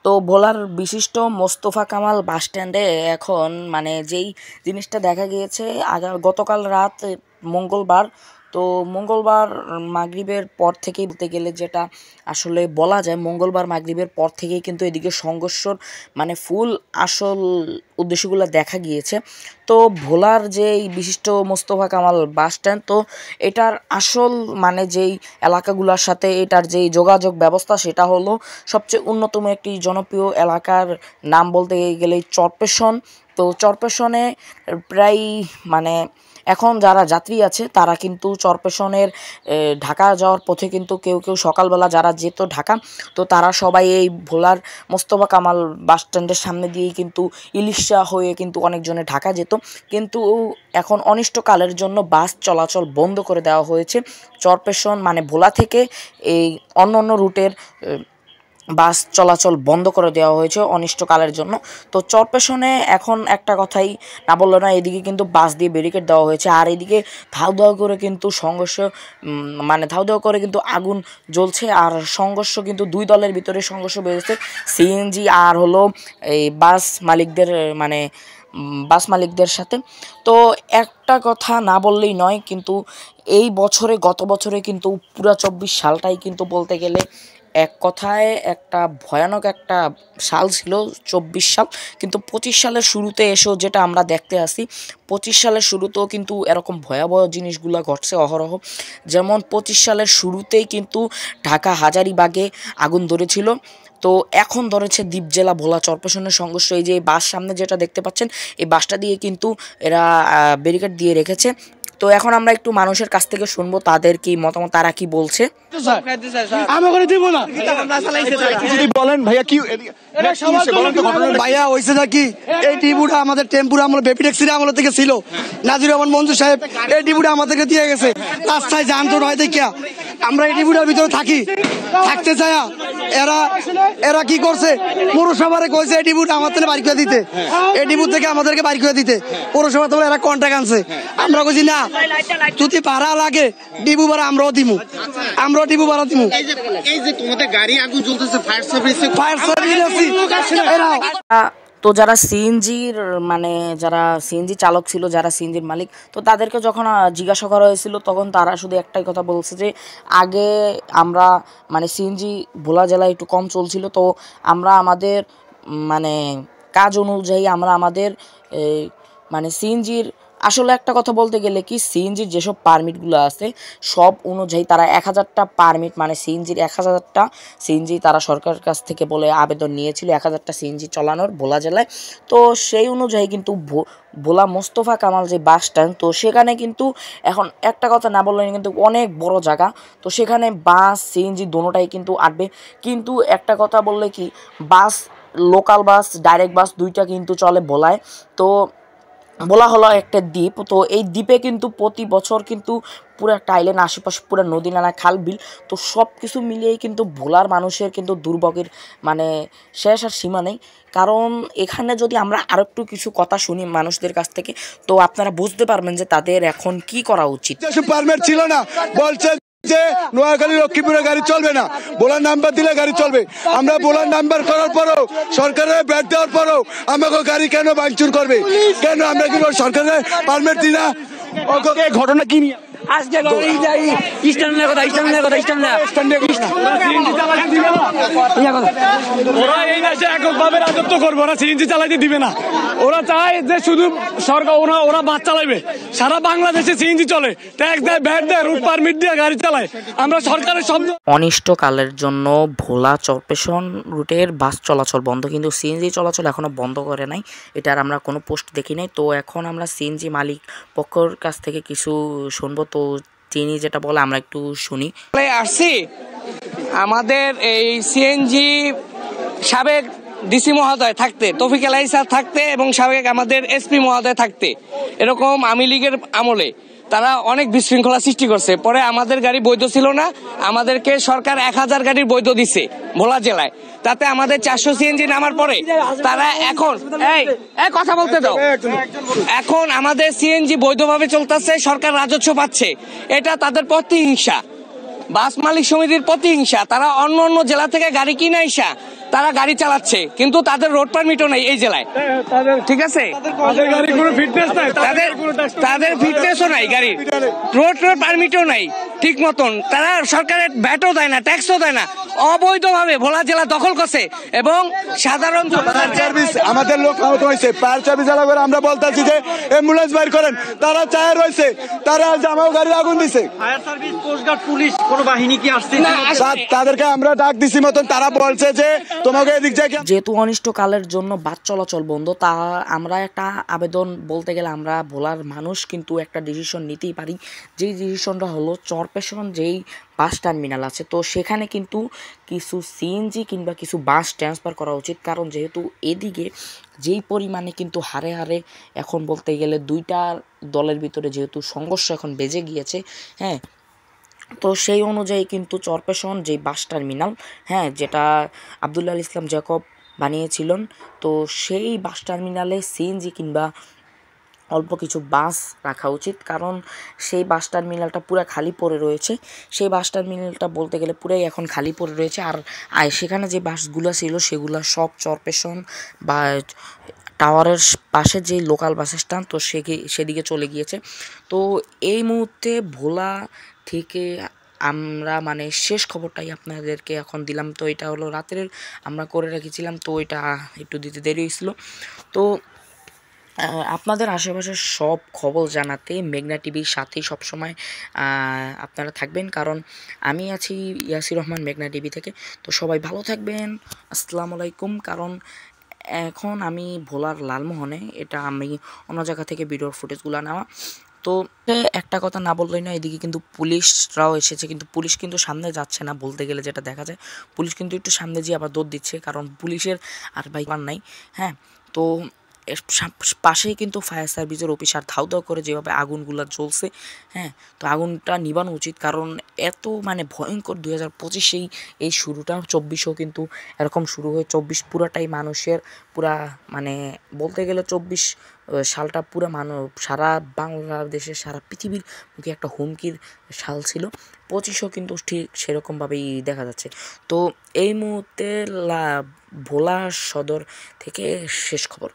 তো ভোলার বিশিষ্ট মোস্তফা কামাল বাস স্ট্যান্ডে এখন মানে যেই জিনিসটা দেখা গিয়েছে গতকাল রাত মঙ্গলবার, তো মঙ্গলবার মাগরিবের পর থেকেই বলতে গেলে যেটা আসলে বলা যায়, মঙ্গলবার মাগরিবের পর থেকেই কিন্তু এদিকে সংঘর্ষর মানে ফুল আসল উদ্দেশ্যগুলো দেখা গিয়েছে। তো ভোলার যেই বিশিষ্ট মোস্তফা কামাল বাস স্ট্যান্ড, তো এটার আসল মানে যেই এলাকাগুলোর সাথে এটার যেই যোগাযোগ ব্যবস্থা সেটা হলো সবচেয়ে অন্যতম একটি জনপ্রিয় এলাকার নাম বলতে গেলেই চরপেশন। তো চরপেশনে প্রায় মানে এখন যারা যাত্রী আছে তারা কিন্তু চরপেশনের ঢাকা যাওয়ার পথে কিন্তু কেউ কেউ সকালবেলা যারা যেত ঢাকা, তো তারা সবাই এই ভোলার মোস্তফা কামাল বাস স্ট্যান্ডের সামনে দিয়েই কিন্তু ইলিশা হয়ে কিন্তু অনেকজনে ঢাকা যেত। কিন্তু এখন অনিষ্টকালের জন্য বাস চলাচল বন্ধ করে দেওয়া হয়েছে। চরপেশন মানে ভোলা থেকে এই অন্য অন্য রুটের বাস চলাচল বন্ধ করে দেওয়া হয়েছে অনিষ্টকালের জন্য। তো চরপেশনে এখন একটা কথাই না বললো না, এদিকে কিন্তু বাস দিয়ে ব্যারিকেড দেওয়া হয়েছে, আর এদিকে ধাউ ধাউ করে কিন্তু সংঘর্ষ মানে ধাউ ধাউ করে কিন্তু আগুন জ্বলছে, আর সংঘর্ষ কিন্তু দুই দলের ভিতরে সংঘর্ষ বেড়েছে, সিএনজি আর হলো এই বাস মালিকদের মানে বাস মালিকদের সাথে। তো একটা কথা না বললেই নয়, কিন্তু এই বছরে গত বছরে কিন্তু পুরা 24 সালটাই কিন্তু বলতে গেলে এক কথায় একটা ভয়ানক একটা সাল ছিল 24 সাল। কিন্তু 25 সালের শুরুতে এসেও যেটা আমরা দেখতে আসি, 25 সালের শুরুতেও কিন্তু এরকম ভয়াবহ জিনিসগুলো ঘটছে অহরহ। যেমন 25 সালের শুরুতেই কিন্তু ঢাকা হাজারীবাগে আগুন ধরেছিল, তো এখন ধরেছে দ্বীপ জেলা ভোলা চরপেশনের সংঘর্ষ। এই যে বাস সামনে যেটা দেখতে পাচ্ছেন, এই বাসটা দিয়ে কিন্তু এরা ব্যারিকেড দিয়ে রেখেছে। তো এখন আমরা একটু মানুষের কাছ থেকে শুনবো তাদের কি মতামত, তারা কি বলছে। ভাইয়া হয়েছে নাকি, এই টিপুটা আমাদের টেম্পুরা আমরা বেপি ট্যাক্সির আমল থেকে ছিল, নাজির রহমান মঞ্জুর সাহেব এই টিপুটা আমাদেরকে দিয়ে গেছে। রাস্তায় যানজট হয় দেখিয়া আমরা এই টিপুটার ভিতরে থাকতে চাই। এরা কি করছে, পৌরসভারে কইছে এই টিপুটা আমাদের বাড়ি করে দিতে, এই টিপু থেকে আমাদেরকে বাড়ি করে দিতে পৌরসভা তো এরা কন্ট্রাক্ট আনছে। আমরা কইছি না, যদি ভাড়া লাগে ডিবু ভাড়া আমরাও দিমু, আমরাও ডিবু ভাড়া দিমু। এই যে তোমাদের গাড়ি আগুন জ্বলতেছে, ফায়ার সার্ভিস তো যারা সিএনজির মানে যারা সিএনজি চালক ছিল, যারা সিএনজির মালিক, তো তাদেরকে যখন জিজ্ঞাসা করা হয়েছিল তখন তারা শুধু একটাই কথা বলছে যে আগে আমরা মানে সিএনজি ভোলা জেলায় একটু কম চলছিল, তো আমরা আমাদের মানে কাজ অনুযায়ী আমরা আমাদের মানে সিএনজির আসলে একটা কথা বলতে গেলে কি, সিএনজির যেসব পারমিটগুলো আছে সব অনুযায়ী তারা 1000টা পারমিট মানে সিএনজির 1000টা সিএনজি তারা সরকারের কাছ থেকে বলে আবেদন নিয়েছিল 1000টা সিএনজি চালানোর ভোলা জেলায়। তো সেই অনুযায়ী কিন্তু ভোলা মোস্তফা কামাল যে বাস স্ট্যান্ড, তো সেখানে কিন্তু এখন একটা কথা না বললে কিন্তু অনেক বড় জায়গা, তো সেখানে বাস সিএনজি দোনোটাই কিন্তু আটবে। কিন্তু একটা কথা বললে কি, বাস লোকাল বাস ডাইরেক্ট বাস দুইটা কিন্তু চলে ভোলায়। তো বলা হলো একটা দ্বীপ, তো এই দ্বীপে কিন্তু প্রতি বছর কিন্তু পুরো একটা আইল্যান্ড, আশেপাশে পুরো নদী নালা খাল বিল, তো সব কিছু মিলিয়েই কিন্তু ভোলার মানুষের কিন্তু দুর্ভোগের মানে শেষ আর সীমা নেই। কারণ এখানে যদি আমরা আরও একটু কিছু কথা শুনি মানুষদের কাছ থেকে, তো আপনারা বুঝতে পারবেন যে তাদের এখন কি করা উচিত। পারমিট ছিল না বলছে যে নোয়াখালী লক্ষ্মীপুরে গাড়ি চলবে না, বোলার নাম্বার দিলে গাড়ি চলবে। আমরা বোলার নাম্বার করার পরও, সরকারের ব্যাট দেওয়ার পরও আমাকে গাড়ি কেন ভাঙচুর করবে, কেন আমরা কি সরকারের পারমিট দিই না? ঘটনা কি নিয়ে আজকে স্ট্যান্ডের কথা ওরা এই দেশে এককভাবে রাজত্ব করবে, ওরা সিএনজি চালাইতে দিবে না। ওরা চায় যে শুধু সরকার ওরা বাস চালাইবে, সারা বাংলাদেশে সিএনজি চলে, ট্যাক্স দেয়, ভ্যাট দেয়, রুট পারমিট দিয়ে গাড়ি চালায়। আমরা সরকারের শব্দ অনিষ্টকালের জন্য ভোলা চরপেশন রুটের বাস চলাচল বন্ধ, কিন্তু সিএনজি চলাচল এখনো বন্ধ করে নাই, এটার আমরা কোনো পোস্ট দেখি নাই। তো এখন আমরা সিএনজি মালিক পক্ষর কাছ থেকে কিছু শুনবো, তো তিনি যেটা বলে আমরা একটু শুনি। আসছি আমাদের এই সিএনজি সাবেক ডিসি মহোদয় থাকতে, তৌফিক এলাই স্যার থাকতে এবং সাবেক আমাদের এসপি মহোদয় থাকতে, এরকম আওয়ামী লীগের আমলে তারা অনেক বিশৃঙ্খলা সৃষ্টি করছে। পরে আমাদের গাড়ি বৈধ ছিল না, আমাদেরকে সরকার 1000 গাড়ির বৈধ দিচ্ছে ভোলা জেলায়, তাতে আমাদের 400 সিএনজি নামার পরে তারা এখন কথা বলতে দাও, এখন আমাদের সিএনজি বৈধভাবে চলতেছে, সরকার রাজস্ব পাচ্ছে। এটা তাদের প্রতিহিংসা, বাস মালিক সমিতির প্রতিহিংসা। তারা অন্য অন্য জেলা থেকে গাড়ি কিনে আইসা তারা গাড়ি চালাচ্ছে, কিন্তু তাদের রোড পারমিটও নেই এই জেলায়, ঠিক আছে? তাদের গাড়ি কোনো ফিটনেস নাই, তাদের ফিটনেসও নাই, গাড়ির রোড পারমিটও নাই ঠিক মতন, তারা সরকারের ভ্যাটও দেয় না, ট্যাক্সও দেয় না, অবৈধভাবে ভোলা জেলা দখল করছে এবং সাধারণ সার্ভিস আমাদের লোক আহত হয়েছে। ফায়ার সার্ভিস এলাকা করে আমরা বলতেছি যে অ্যাম্বুলেন্স বাইর করেন, তারা চায় রয়েছে, তারা জামাও গাড়ি আগুন দিছে। ফায়ার সার্ভিস, কোস্টগার্ড, পুলিশ কোন বাহিনী কি আসছে? তাদেরকে আমরা ডাক দিছি মতন, তারা বলছে যে তোমাকে এদিক জায়গা। যেহেতু অনিষ্টকালের জন্য বাস চলাচল বন্ধ, তা আমরা একটা আবেদন বলতে গেলে আমরা ভোলার মানুষ কিন্তু একটা ডিসিশন নিতেই পারি। যেই ডিসিশনটা হলো চরপেশন যেই বাস টার্মিনাল আছে, তো সেখানে কিন্তু কিছু সিএনজি কিংবা কিছু বাস ট্রান্সফার করা উচিত। কারণ যেহেতু এদিকে যেই পরিমাণে কিন্তু হারে হারে এখন বলতে গেলে দুইটা দলের ভিতরে যেহেতু সংঘর্ষ এখন বেজে গিয়েছে, হ্যাঁ, তো সেই অনুযায়ী কিন্তু চরপেশন যেই বাস টার্মিনাল, হ্যাঁ, যেটা আবদুল্লাহ ইসলাম জ্যাকব বানিয়েছিলেন, তো সেই বাস টার্মিনালে সিএনজি কিংবা অল্প কিছু বাস রাখা উচিত। কারণ সেই বাস টার্মিনালটা পুরো খালি পড়ে রয়েছে, সেই বাস টার্মিনালটা বলতে গেলে পুরাই এখন খালি পড়ে রয়েছে। আর সেখানে যে বাসগুলো ছিল সেগুলো সব চরপেশন বা টাওয়ারের পাশে যে লোকাল বাস স্ট্যান্ড, তো সেদিকে চলে গিয়েছে। তো এই মুহূর্তে ভোলা থেকে আমরা মানে শেষ খবরটাই আপনাদেরকে এখন দিলাম। তো এটা হলো রাতের আমরা করে রেখেছিলাম, তো এটা একটু দিতে দেরি হয়েছিল। তো আপনাদের আশেপাশের সব খবর জানাতে মেঘনা টিভির সাথেই সবসময় আপনারা থাকবেন, কারণ আমি আছি ইয়াসির রহমান মেঘনা টিভি থেকে। তো সবাই ভালো থাকবেন, আসসালামু আলাইকুম। কারণ এখন আমি ভোলার লালমোহনে, এটা আমি অন্য জায়গা থেকে ভিডিওর ফুটেজগুলো নেওয়া। তো একটা কথা না বললেই না, এদিকে কিন্তু পুলিশরাও এসেছে, কিন্তু পুলিশ কিন্তু সামনে যাচ্ছে না বলতে গেলে, যেটা দেখা যায় পুলিশ কিন্তু একটু সামনে যেয়ে আবার দৌড় দিচ্ছে, কারণ পুলিশের আর বাইক নাই, হ্যাঁ। তো পাশেই কিন্তু ফায়ার সার্ভিসের অফিসার ধাউ ধাউ করে যেভাবে আগুনগুলা জ্বলছে, হ্যাঁ, তো আগুনটা নিবানো উচিত। কারণ এত মানে ভয়ঙ্কর 2025 এই শুরুটা, 24ও কিন্তু এরকম শুরু হয়ে 24 পুরাটাই মানুষের পুরা মানে বলতে গেলে 24 সালটা পুরো সারা বাংলাদেশের সারা পৃথিবীর মুখে একটা হুমকির সাল ছিল। 25ও কিন্তু ঠিক সেরকমভাবেই দেখা যাচ্ছে। তো এই মুহূর্তে ভোলা সদর থেকে শেষ খবর।